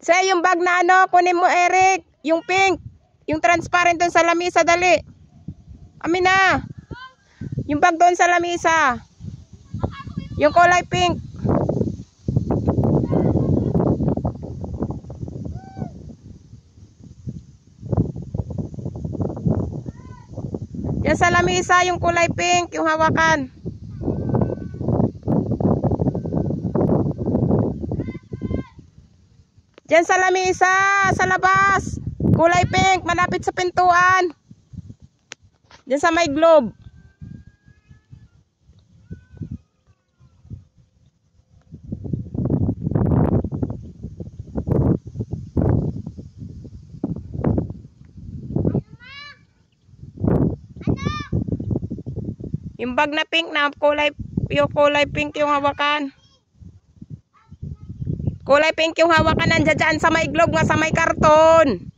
Sa yung bag na ano, kunin mo Eric. Yung pink. Yung transparent doon sa lamisa, dali. Amin na. Yung bag doon sa lamisa. Yung kulay pink. Yan sa lamisa, yung kulay pink, yung hawakan. Diyan sa lamisa, sa labas. Kulay pink, malapit sa pintuan. Diyan sa may globe. Yung bag na pink na yung kulay pink yung hawakan. Kulay pink yung hawakan, nandiyan dyan sa may globe nga sa may karton.